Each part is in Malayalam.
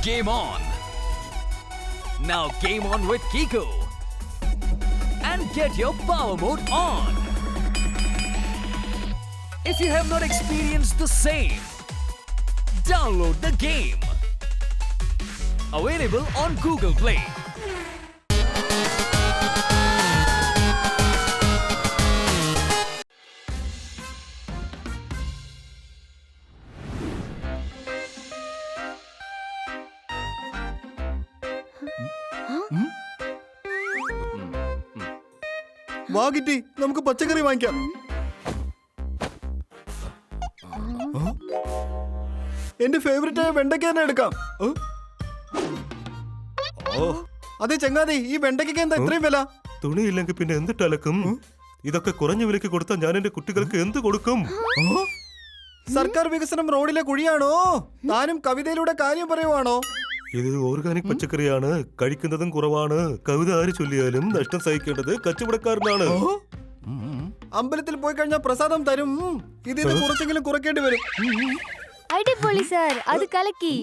Game on! Now game on with Kiko and get your power mode on. If you have not experienced the same, download the game. Available on Google Play. വാ കിറ്റി, നമുക്ക് പച്ചക്കറി വാങ്ങിക്കാം. എന്റെ ഫേവറേറ്റ് ആയ വെണ്ടയ്ക്ക തന്നെ എടുക്കാം. അതെ ചങ്ങാതി, ഈ വെണ്ടയ്ക്ക് എന്താ ഇത്രയും വില? തുണിയില്ലെങ്കിൽ പിന്നെ എന്തിട്ട് അലക്കും? ഇതൊക്കെ കുറഞ്ഞ വിലക്ക് കൊടുത്താൽ ഞാൻ എന്റെ കുട്ടികൾക്ക് എന്ത് കൊടുക്കും? സർക്കാർ വികസനം റോഡിലെ കുഴിയാണോ? താനും കവിതയിലൂടെ കാര്യം പറയുവാണോ? ഇത് ഓർഗാനിക് പച്ചക്കറിയാണ്, കഴിക്കുന്നതും കുറവാണ്. കവിത ആര് ചൊല്ലിയാലും നഷ്ടം സഹിക്കേണ്ടത് കച്ചവടക്കാരനാണ്. അമ്പലത്തിൽ പോയി കഴിഞ്ഞാൽ പ്രസാദം തരും, ഇത് കുറച്ചെങ്കിലും കുറയ്ക്കേണ്ടി വരും. അടിപൊളി സാർ, അത് കലക്കി.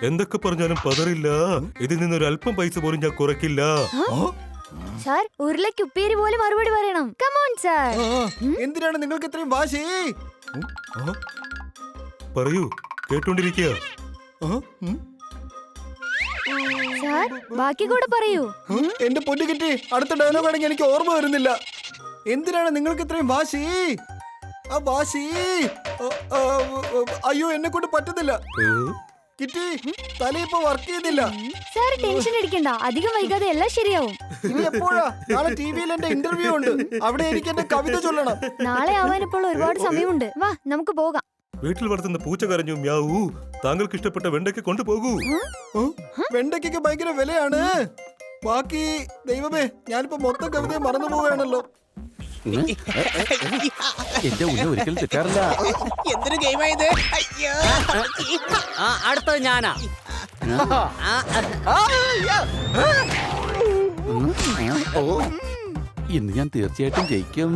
എന്തൊക്കെ പറഞ്ഞാലും പതറില്ല. ഇതിൽ നിന്നൊരു അല്പം പൈസ പോലും ഞാൻ കുറയ്ക്കില്ല. സാർ, ഉരുളയ്ക്ക് ഉപ്പേരി പോലെ മറുപടി പറയണം. Come on sir. എന്തിനാണ് നിങ്ങൾക്ക് ഇത്രയും വാശി? പറയൂ, കേട്ടോണ്ടിരിക്കുക. സാർ, ബാക്കി കൂടെ പറയൂ. എന്റെ പൊന്നു കിറ്റി, അടുത്ത ഡയലോഗ് ആണെങ്കിൽ എനിക്ക് ഓർമ്മ വരുന്നില്ല. എന്തിനാണ് നിങ്ങൾക്ക് ഇത്രയും വാശി? ആ വാശി, അയ്യോ എന്നെ കൊണ്ട് പറ്റുന്നില്ല. കിറ്റി, തല ഇപ്പൊ വർക്ക് ചെയ്യുന്നില്ല. സാർ ടെൻഷൻ അടിക്കണ്ട, അധികം വൈകാതെ എല്ലാം ശരിയാവും. ഇനി എപ്പോഴാ? നാളെ ടിവിയിൽ എന്റെ ഇന്റർവ്യൂ ഉണ്ട്, അവിടെ എനിക്ക് എന്റെ കവിത ചൊല്ലണം. നാളെ ആവാനിപ്പോൾ ഒരുപാട് സമയമുണ്ട്. വാ, നമുക്ക് പോകാം. വീട്ടിൽ വളർത്തുന്ന പൂച്ച കരഞ്ഞു മ്യാവൂ. താങ്കൾക്ക് ഇഷ്ടപ്പെട്ട വെണ്ടയ്ക്ക് കൊണ്ടുപോകൂ. വെണ്ടയ്ക്കൊക്കെ ഭയങ്കര വിലയാണ്. ബാക്കി ദൈവമേ, ഞാനിപ്പോ മൊത്തം കവിതയെ മറന്നു പോവുകയാണല്ലോ. എന്റെ ഉന്ന ഒരിക്കലും തെറ്റാറില്ല. എന്തൊരു ഗെയിമായത്? അടുത്തത് ഞാനാ. ഇന്ന് ഞാൻ തീർച്ചയായിട്ടും ജയിക്കും.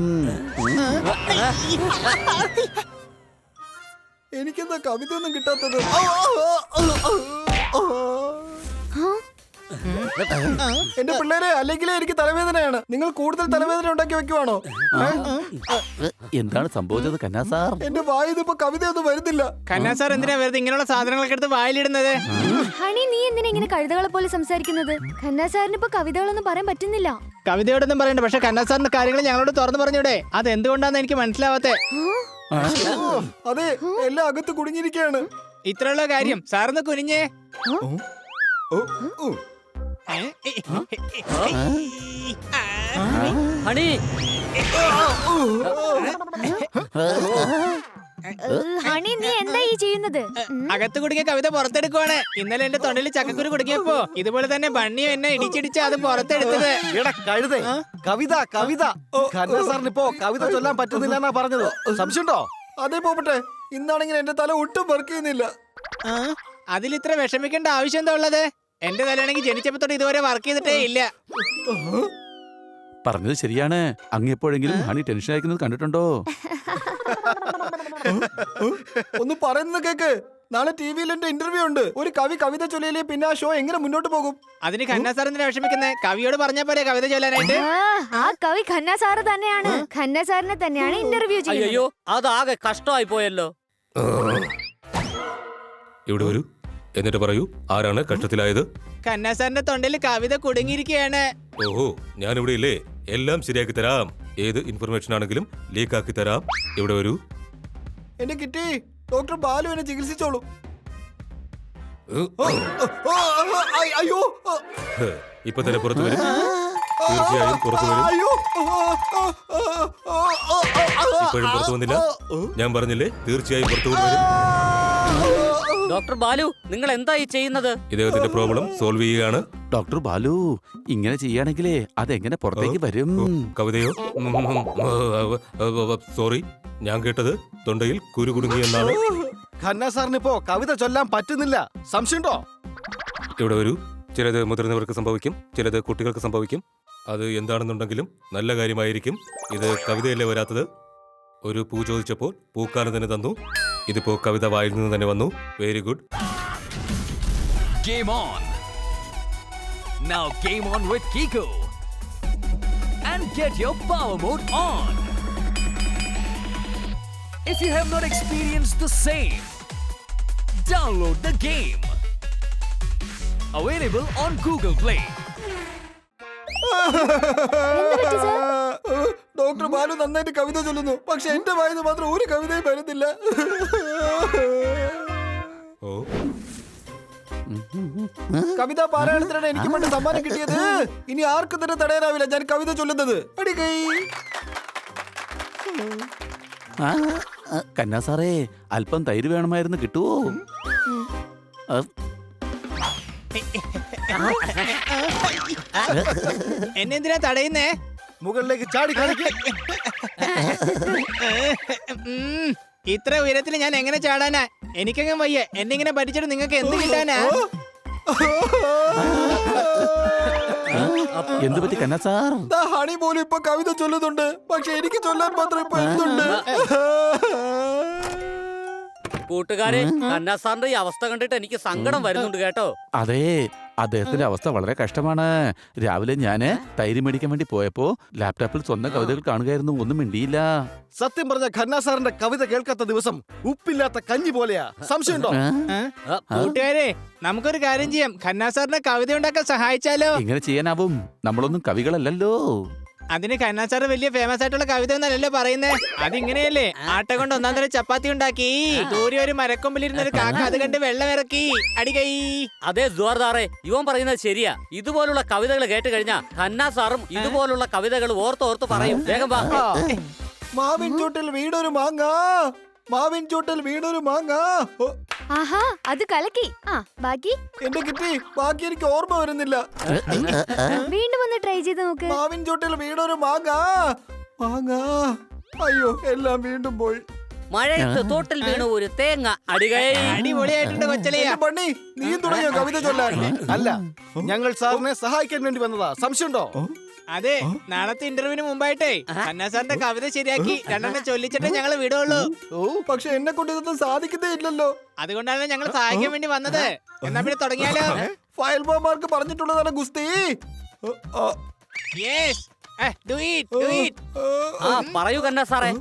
എനിക്കെന്താ കവിത ഒന്നും കിട്ടാത്തത്? എന്റെ പിള്ളേരെ, അല്ലെങ്കിലേ എനിക്ക് തലവേദനയാണ്. നിങ്ങൾ കൂടുതൽ തലവേദന ഉണ്ടാക്കി വെക്കുവാണോ? എന്താണ് സംഭവിച്ചത് കന്നാ സാർ? എന്റെ വായിൽ ഇപ്പൊ കവിതയൊന്നും വരുന്നില്ല. കന്നാ സാർ എന്തിനാ വെറുതെ ഇങ്ങനെയുള്ള സാധനങ്ങളൊക്കെ എടുത്ത് വായിലിടുന്നത്? ഹണി, നീ എന്തിനാ ഇങ്ങനെ കഴുതകളെ പോലെ സംസാരിക്കുന്നത്? ഖന്നാ സാറിന് ഇപ്പൊ കവിതകളൊന്നും പറയാൻ പറ്റുന്നില്ല. കവിതയോടൊന്നും പറയണ്ട, പക്ഷെ കന്നാ സാറിന്റെ കാര്യങ്ങൾ ഞങ്ങളോട് തുറന്നു പറഞ്ഞൂടെ? അത് എന്തുകൊണ്ടാന്ന് എനിക്ക് മനസ്സിലാവാത്തെ. അതെ, എല്ലാം അകത്ത് കുടുങ്ങിയിരിക്കുകയാണ്. ഇത്രയുള്ള കാര്യം സാറിന്ന് കുനിഞ്ഞേ. ഹണി, ഹണി, നീ എന്താ ഈ ചെയ്യുന്നത്? അകത്ത് കുടുങ്ങിയ കവിത പുറത്തെടുക്കുവാണ്. ഇന്നലെ എന്റെ തൊണ്ടയിൽ ചക്കക്കുരു കുടുങ്ങിയപ്പോ ഇതുപോലെ തന്നെ ബണ്ണിയും എന്നെ ഇടിച്ചിടിച്ച് അത് പുറത്തെടുത്തത്. കഴുതേ, കവിത കവിത ഖന്നാ സാറിന് ഇപ്പോ കവിത ചൊല്ലാൻ പറ്റുന്നില്ല എന്നാ പറഞ്ഞത്. സംശയമുണ്ടോ? അതേ പോട്ടെ, ഇന്നാണെങ്കിൽ എന്റെ തല ഒട്ടും വർക്ക് ചെയ്യുന്നില്ല. അതിൽ ഇത്ര വിഷമിക്കേണ്ട ആവശ്യം എന്താ ഉള്ളത്? എന്റെ തലയാണെങ്കിൽ ജനിച്ചപ്പോ തൊട്ട് ഇതുവരെ വർക്ക് ചെയ്തിട്ടേ ഇല്ല. പറഞ്ഞത് ശരിയാണ്. അങ്ങെപ്പോഴെങ്കിലും ഹണി ടെൻഷൻ അയക്കുന്നത് കണ്ടിട്ടുണ്ടോ? ഒന്ന് പറയുന്നത് കേക്ക്. നാളെ ടിവിയിൽ എന്റെ ഇന്റർവ്യൂ ഉണ്ട്. ഒരു കവി കവിത ചൊല്ലിയില്ലേ പിന്നെ ആ ഷോ എങ്ങനെ മുന്നോട്ട് പോകും? അതിന് ഖന്നാ സാർ എന്തിനാ വിഷമിക്കുന്നത്? കവിയോട് പറഞ്ഞാ പോലെ കവിത ചൊല്ലാനായിട്ട്. ആ കവി ഖന്നാ സാറ് തന്നെയാണ്. ഖന്നാ സാറിനെ തന്നെയാണ് ഇന്റർവ്യൂ ചെയ്യുന്നത്. അയ്യോ, അതാകെ കഷ്ടമായി പോയല്ലോ. ഇവിടെ വരൂ, എന്നിട്ട് പറയൂ, ആരാണ് കഷ്ടത്തിലായത്? ഖന്നാ സാറിന്റെ തൊണ്ടയിൽ കവിത കുടുങ്ങിയിരിക്കുകയാണ്. ഓഹോ, ഞാനിവിടെ ഇല്ലേ, എല്ലാം ശരിയാക്കി തരാം. ഏത് ഇൻഫർമേഷൻ ആണെങ്കിലും ലീക്ക് ആക്കി തരാം. ഇവിടെ വരൂ. എന്റെ കിറ്റി, ഡോക്ടർ ബാലു എന്നെ ചികിത്സിച്ചോളൂ. അയ്യോ, ഇപ്പൊ തന്നെ പുറത്തു വരും. തീർച്ചയായും പുറത്തു വരും. ഇപ്പോഴും പുറത്തു വന്നില്ല. ഞാൻ പറഞ്ഞില്ലേ, തീർച്ചയായും പുറത്തു വരും. ഡോക്ടർ ബാലു, നിങ്ങൾ എന്താ ഈ ചെയ്യുന്നത്? ഇദ്ദേഹത്തിന്റെ പ്രോബ്ലം സോൾവ് ചെയ്യുകയാണ്. ഡോക്ടർ ബാലു, ഇങ്ങനെ ചെയ്യാണെങ്കിലേ അതെങ്ങനെ പുറത്തേക്ക് വരും? കവിതയോ? സോറി, ഞാൻ കേട്ടത് തൊണ്ടയിൽ കുരു കുടുങ്ങി എന്നാണ്. ഖന്നാ സാറിന് ഇപ്പോ കവിത ചൊല്ലാൻ പറ്റുന്നില്ല. സംശയമുണ്ടോ? ഇവിടെ വരൂ. ചിലത് മുതിർന്നവർക്ക് സംഭവിക്കും, ചിലത് കുട്ടികൾക്ക് സംഭവിക്കും. അത് എന്താണെന്നുണ്ടെങ്കിലും നല്ല കാര്യമായിരിക്കും. ഇത് കവിതയല്ലേ വരാത്തത്? ഒരു പൂ ചോദിച്ചപ്പോൾ പൂക്കാലം തന്നെ തന്നു. ഇതിപ്പോ കവിത വായിൽ നിന്ന് തന്നെ വന്നു. Very good. Game on! Now game on with Kiko. And get your power mode on! If you have not experienced the same, download the game. Available on Google Play. Doctor Balu നന്നായിട്ട് കവിത ചൊല്ലുന്നു, പക്ഷെ എന്റെ വായന മാത്രം ഒരു കവിതയും വരുന്നില്ല. ഓ കവിത പാരായണത്തിനാണ് എനിക്ക് വേണ്ട സമ്മാനം കിട്ടിയത്. ഇനി ആർക്കും തന്നെ തടയാനാവില്ല ഞാൻ കവിത ചൊല്ലുന്നത്. അടി കൈ. കന്നാ സാറേ, അല്പം തൈര് വേണമായിരുന്നു, കിട്ടുവോ? എന്നെന്തിനാ തടയുന്നേ? മുകളിലേക്ക് ചാടി കളിക്ക്. ഇത്ര ഉയരത്തിൽ ഞാൻ എങ്ങനെ ചാടാനാ? എനിക്കങ്ങ് വയ്യ. എന്നെ ഇങ്ങനെ പഠിച്ചിട്ട് നിങ്ങൾക്ക് എന്ത് കിട്ടാനാ? എന്ത് പറ്റി കന്നാ സാർ? ഹണി പോലും ഇപ്പൊ കവിത ചൊല്ലുന്നുണ്ട്, പക്ഷെ എനിക്ക് ചൊല്ലാൻ മാത്രം ഇപ്പൊ എന്തുണ്ട്? കൂട്ടുകാരെ, കന്നാ സാറിന്റെ ഈ അവസ്ഥ കണ്ടിട്ട് എനിക്ക് സങ്കടം വരുന്നുണ്ട് കേട്ടോ. അതെ, അദ്ദേഹത്തിന്റെ അവസ്ഥ വളരെ കഷ്ടമാണ്. രാവിലെ ഞാന് തൈര് മേടിക്കാൻ വേണ്ടി പോയപ്പോ ലാപ്ടോപ്പിൽ സ്വന്തം കവിതകൾ കാണുകയായിരുന്നു, ഒന്നും മിണ്ടിയില്ല. സത്യം പറഞ്ഞ ഖന്ന സാറിന്റെ കവിത കേൾക്കാത്ത ദിവസം ഉപ്പില്ലാത്ത കഞ്ഞി പോലെയാ. സംശയമുണ്ടോ? കൂട്ടുകാരെ, നമുക്കൊരു കാര്യം ചെയ്യാം. ഖന്ന സാറിന്റെ കവിത ഉണ്ടാക്കാൻ സഹായിച്ചാലോ? ഇങ്ങനെ ചെയ്യാനാവും, നമ്മളൊന്നും കവികളല്ലല്ലോ. അതിന് ഖന്ന സാർ വലിയ ഫേമസ് ആയിട്ടുള്ള കവിത ഒന്നല്ലല്ലോ പറയുന്നേ. അതിങ്ങനെയല്ലേ, ആട്ട കൊണ്ട് ഒന്നാം തരം ചപ്പാത്തി ഉണ്ടാക്കി, ദൂരെ ഒരു മരക്കൊമ്പിലിരുന്ന ഒരു കാക്ക അത് കണ്ട് വെള്ളം ഇറക്കി, അടികൈ. അതെ ജോർദാറെ, ഇവൻ പറയുന്നത് ശരിയാ. ഇതുപോലുള്ള കവിതകൾ കേട്ട് കഴിഞ്ഞാ കന്നാ സാറും ഇതുപോലുള്ള കവിതകൾ ഓർത്തോർത്ത് പറയും. വേഗം വാ. മാവിൻ ചൂട്ടിൽ വീണൊരു മാങ്ങ, മാവിൻ ചൂട്ടിൽ വീണൊരു മാങ്ങ. ഓ, ആഹാ, അത് കലക്കി. ബാക്കി എന്റെ കിട്ടി, ബാക്കി എനിക്ക് ഓർമ്മ വരുന്നില്ല. വീണ്ടും ഒന്ന് ട്രൈ ചെയ്ത് നോക്ക്. മാവിൻ ചൂട്ടിൽ വീണൊരു മാങ്ങ, മാങ്ങ. അയ്യോ, എല്ലാം വീണ്ടും പോയി. മഴയത്ത് തോട്ടിൽ വീണ ഒരു തേങ്ങ, അടികൈ. അടിപൊളിയായിട്ടുണ്ട് കൊച്ചളിയാ. എന്റെ പണി, നീ തുടങ്ങിയോ കവിത ചൊല്ലാൻ? അല്ല, ഞങ്ങൾ സാറിനെ സഹായിക്കാൻ വേണ്ടി വന്നതാ. സംശയമുണ്ടോ? അതെ, നാളത്തെ ഇന്റർവ്യൂവിന് മുമ്പായിട്ടേ ഖന്ന സാറിന്റെ കവിത ശരിയാക്കി രണ്ടെണ്ണം ചൊല്ലിച്ചിട്ടേ ഞങ്ങൾ വിടുള്ളൂ. ഓ, പക്ഷെ എന്നെ കൊണ്ട് ഇതൊന്നും സാധിക്കുന്നേ ഇല്ലല്ലോ. അതുകൊണ്ടാണ് ഞങ്ങൾ സഹായിക്കാൻ വേണ്ടി വന്നത്. എന്നാ പിന്നെ തുടങ്ങിയാലോ? ഫയൽമാർക്ക് പറഞ്ഞിട്ടുള്ളതാണ് ഗുസ്തി. Yes, do it, do it. ആ പറയൂ കന്നാ സാറേ.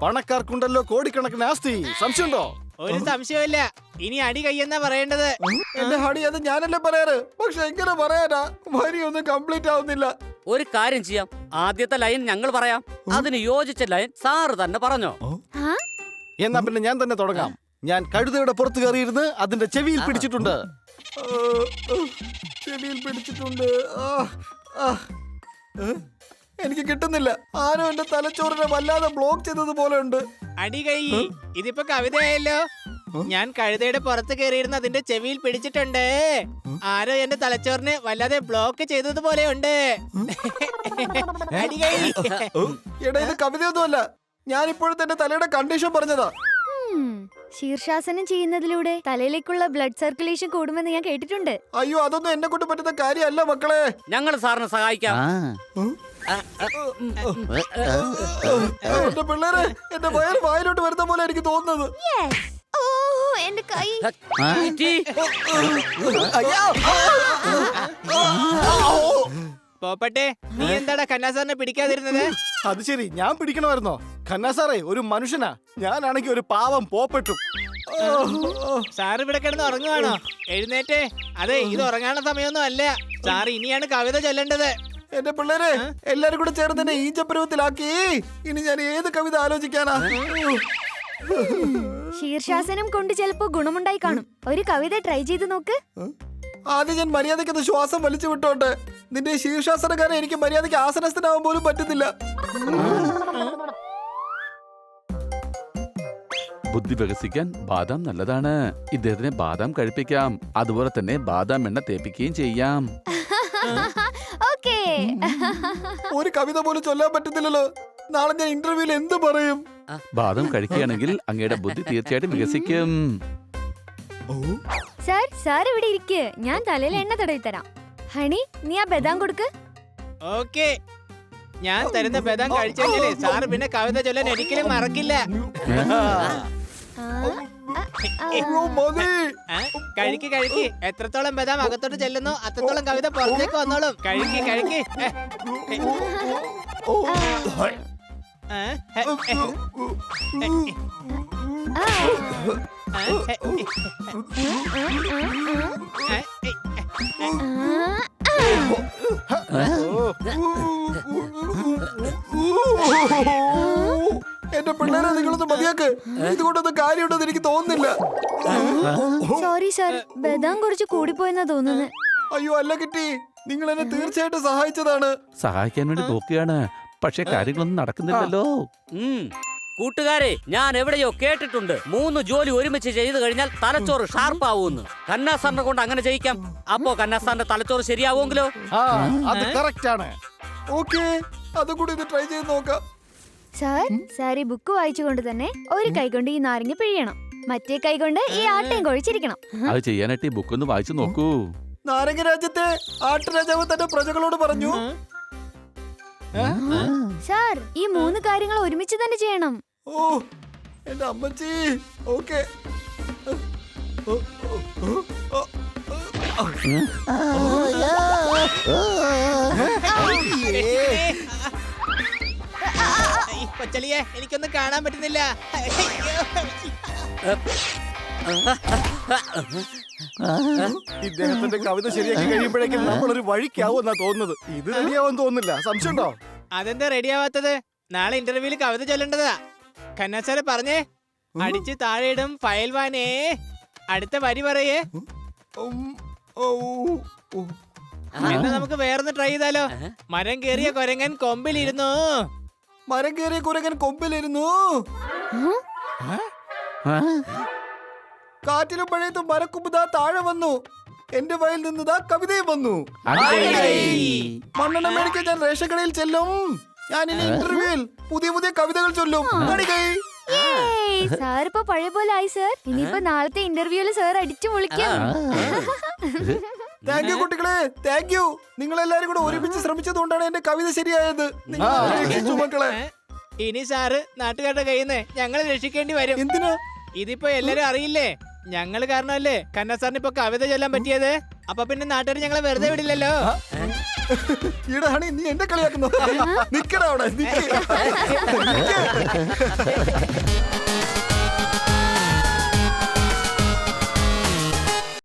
പണക്കാർക്കുണ്ടല്ലോ കോടിക്കണക്കിന് ആസ്തി. സംശയമുണ്ടോ? ഒരു സംശയമില്ല. ഇനി അടി കയ്യെന്നാ പറയേണ്ടത്. എന്റെ ഹണി, അത് ഞാനല്ലേ പറയാറ്, പക്ഷെ എങ്ങനെ പറയാനാ? വരിയൊന്നും കംപ്ലീറ്റ് ആവുന്നില്ല. ഒരു കാര്യം ചെയ്യാം, ആദ്യത്തെ ലൈൻ ഞങ്ങൾ പറയാം, അതിന് യോജിച്ച ലൈൻ സാറ് തന്നെ പറഞ്ഞോ. എന്നാ പിന്നെ ഞാൻ തന്നെ തുടങ്ങാം. ഞാൻ കഴുതയുടെ പുറത്ത് കയറിയിരുന്ന് അതിന്റെ ചെവിയിൽ പിടിച്ചിട്ടുണ്ട്. ചെവിയിൽ പിടിച്ചിട്ടുണ്ട്. എനിക്ക് കിട്ടുന്നില്ല. ആരോ എന്റെ തലച്ചോറിനെ വല്ലാതെ ബ്ലോക്ക് ചെയ്തതുപോലെ ഉണ്ട്. അടി കൈ, ഇതിപ്പോ കവിതയായല്ലോ. ഞാൻ കഴുതയുടെ പുറത്ത് കയറിയിരുന്ന് അതിന്റെ ചെവിയിൽ പിടിച്ചിട്ടുണ്ട്. ആരോ എന്റെ തലച്ചോറിനെ വല്ലാതെ ബ്ലോക്ക് ചെയ്തതുപോലെ ഉണ്ട്. അടി കൈ. എടാ, ഇത് കവിതയൊന്നുമല്ല, ഞാൻ ഇപ്പോഴത്തെ എന്റെ തലയുടെ കണ്ടീഷൻ പറഞ്ഞതാ. ശീർഷാസനം ചെയ്യുന്നതിലൂടെ തലയിലേക്കുള്ള ബ്ലഡ് സർക്കുലേഷൻ കൂടുമെന്ന് ഞാൻ കേട്ടിട്ടുണ്ട്. അയ്യോ, അതൊന്നും എന്നെ കൊണ്ട് പറ്റുന്ന കാര്യമല്ല മക്കളെ. ഞങ്ങൾ സാറിനെ സഹായിക്കാം. എന്റെ പിള്ളേരെ, എന്റെ വയറ് വായിലോട്ട് വരുന്ന പോലെ എനിക്ക് തോന്നുന്നത്. ഓ, എന്റെ കൈ. ഇറ്റി. പോപ്പട്ടെ, നീ എന്താടാ ഖന്ന സാറിനെ പിടിക്കാതിരുന്നത്? അത് ശരി, ഞാൻ പിടിക്കണമായിരുന്നോ? ഖന്ന സാറേ ഒരു മനുഷ്യനാ, ഞാനാണെങ്കിൽ ഒരു പാവം പോപ്പെട്ടു. സാർ ഇവിടെ കിടന്ന് ഉറങ്ങുവാണോ? എഴുന്നേറ്റേ. അതെ, ഇത് ഉറങ്ങാനുള്ള സമയമൊന്നും അല്ല. സാർ ഇനിയാണ് കവിത ചൊല്ലേണ്ടത്. എന്റെ പിള്ളേരെ, എല്ലാരും കൂടെ ചേർന്ന് എന്നെ ഈഞ്ചപ്പരുവത്തിലാക്കി. ഇനി ഞാൻ ഏത് കവിത ആലോചിക്കാനാ? ശീർഷാസനം കൊണ്ട് ചിലപ്പോ ഗുണമുണ്ടായി കാണും. ഒരു കവിത ട്രൈ ചെയ്ത് നോക്ക്. ആദ്യം ഞാൻ മര്യാദയ്ക്ക് ശ്വാസം വലിച്ചു വിട്ടോട്ടെ. നിന്റെ ശീർഷാസനക്കാരൻ എനിക്ക് മര്യാദയ്ക്ക് ആസനസ്ഥനാവാൻ പോലും പറ്റുന്നില്ല. ബുദ്ധി വികസിക്കാൻ ബാദാം നല്ലതാണ്. ഇദ്ദേഹത്തിനെ ബാദാം കഴിപ്പിക്കാം, അതുപോലെ തന്നെ ബാദാം എണ്ണ തേപ്പിക്കുകയും ചെയ്യാം. ഓക്കേ. ഒരു കവിത പോലും ചൊല്ലാൻ പറ്റുന്നില്ലല്ലോ. നാളെ ഞാൻ ഇന്റർവ്യൂവിൽ എന്ത് പറയും? ബാദാം കഴിക്കുകയാണെങ്കിൽ അങ്ങയുടെ ബുദ്ധി തീർച്ചയായിട്ടും വികസിക്കും. സാർ ഇവിടെ ഇരിക്ക്, ഞാൻ തലയിൽ എണ്ണ തടവി തരാം. ഹണി, നീ ആ ബദാം കൊടുക്ക്. ഓക്കേ, ഞാൻ തരുന്ന ബദാം കഴിച്ചെങ്കിലേ സാറ് പിന്നെ കവിത ചൊല്ലാൻ ഒരിക്കലും മറക്കില്ല. അയ്യോ, മതി. കഴിക്ക് കഴിക്ക്. എത്രത്തോളം ബദാം അകത്തോട്ട് ചെല്ലുന്നു അത്രത്തോളം കവിത പുറത്തേക്ക് വന്നോളും. കഴിക്ക് കഴിക്ക്. എന്റെ പിള്ളേരെ നിങ്ങളൊന്ന് മതിയാക്ക്. ഇതുകൊണ്ടൊന്നും കാര്യമുണ്ടെന്ന് എനിക്ക് തോന്നുന്നില്ല. സോറി സാർ, ബദാം കുറച്ച് കൂടിപ്പോയെന്നാ തോന്നുന്നത്. അയ്യോ അല്ല കിട്ടി, നിങ്ങൾ എന്നെ തീർച്ചയായിട്ടും സഹായിച്ചതാണ്. സഹായിക്കാൻ വേണ്ടി നോക്കുകയാണ്, പക്ഷെ കാര്യങ്ങളൊന്നും നടക്കുന്നില്ലല്ലോ. കൂട്ടുകാരെ, ഞാൻ എവിടെയോ കേട്ടിട്ടുണ്ട് 3 ജോലി ഒരുമിച്ച് ചെയ്തു കഴിഞ്ഞാൽ തലച്ചോറ് ഷാർപ്പാവൂന്ന്. കന്നാസാറിനെ കൊണ്ട് അങ്ങനെ ചെയ്യിക്കാം. അപ്പോ കന്നാസാറിന്റെ തലച്ചോറ് ശരിയാവുമെങ്കിലോ? അത് കറക്റ്റ് ആണ്. ഓക്കെ, അതും കൂടി ഇത് ട്രൈ ചെയ്ത് നോക്കാം. സാർ ഈ ബുക്ക് വായിച്ചുകൊണ്ട് തന്നെ ഒരു കൈ കൊണ്ട് ഈ നാരങ്ങ പിഴിയണം, മറ്റേ കൈ കൊണ്ട് ഈ ആട്ടയും കൊഴിച്ചിരിക്കണം. അത് ചെയ്യാനായിട്ട് ഈ ബുക്ക് ഒന്ന് വായിച്ചു നോക്കൂ. നാരങ്ങ രാജ്യത്തെ ആട്ടുരാജാവ് തന്റെ പ്രജകളോട് പറഞ്ഞു. സാർ ഈ 3 കാര്യങ്ങൾ ഒരുമിച്ച് തന്നെ ചെയ്യണം. ഓ എന്റെ അമ്മച്ചി. ഓക്കെ, കൊച്ചളിയെ എനിക്കൊന്നും കാണാൻ പറ്റുന്നില്ല. ഇദ്ദേഹത്തിന്റെ കവിത ശരിയാക്കി കഴിയുമ്പോഴേക്കും നമ്മളൊരു വഴിക്കാവും എന്നാ തോന്നുന്നത്. ഇത് റെഡിയാവാൻ തോന്നുന്നില്ല. സംശയമുണ്ടോ? അതെന്താ റെഡി ആവാത്തത്? നാളെ ഇന്റർവ്യൂല് കവിത ചൊല്ലേണ്ടതാ. ഖന്ന സാറ് പറഞ്ഞേ, അടിച്ച് താഴെയിടും ഫയൽ വാനേ. അടുത്ത വരി പറയേ. എന്നാ നമുക്ക് വേറൊന്ന് ട്രൈ ചെയ്താലോ? മരം കേറിയ കൊരങ്ങൻ കൊമ്പിലിരുന്നു. മരം കയറിയ കുരങ്ങൻ കൊമ്പിലിരുന്നു. കാറ്റിലും മഴയത്തും മരക്കുമ്പുതാ താഴെ വന്നു. എന്റെ വയൽ നിന്നതാ കവിതയും വന്നു. മണ്ണെണ്ണ മേടിക്കാൻ ഞാൻ റേഷൻ കടയിൽ ചെല്ലും. ഞാൻ ഇനി ഇന്റർവ്യൂവിൽ പുതിയ പുതിയ കവിതകൾ ചൊല്ലും. സാർ ഇപ്പൊ പഴയ പോലെ ആയി സാർ. ഇനിയിപ്പോ നാളത്തെ ഇന്റർവ്യൂല് സാർ അടിച്ചു പൊളിക്കും. താങ്ക് യു കുട്ടികളെ, താങ്ക് യു. നിങ്ങൾ എല്ലാരും കൂടെ ഒരുമിച്ച് ശ്രമിച്ചത് കൊണ്ടാണ് എന്റെ കവിത ശരിയായത്. നിങ്ങൾ മക്കളെ. ഇനി സാറ് നാട്ടുകാരുടെ കയ്യിൽ നിന്ന് ഞങ്ങളെ രക്ഷിക്കേണ്ടി വരും. എന്തിനാ? ഇതിപ്പോ എല്ലാരും അറിയില്ലേ, ഞങ്ങള് കാരണമല്ലേ ഖന്ന സാറിന് ഇപ്പൊ കവിത ചൊല്ലാൻ പറ്റിയത്. അപ്പൊ പിന്നെ നാട്ടുകാർ ഞങ്ങളെ വെറുതെ വിടില്ലല്ലോ. ഈടാണ് നീ എന്റെ കളിയാക്കുന്നു. നിക്കടാ അവിടെ, നിക്ക്.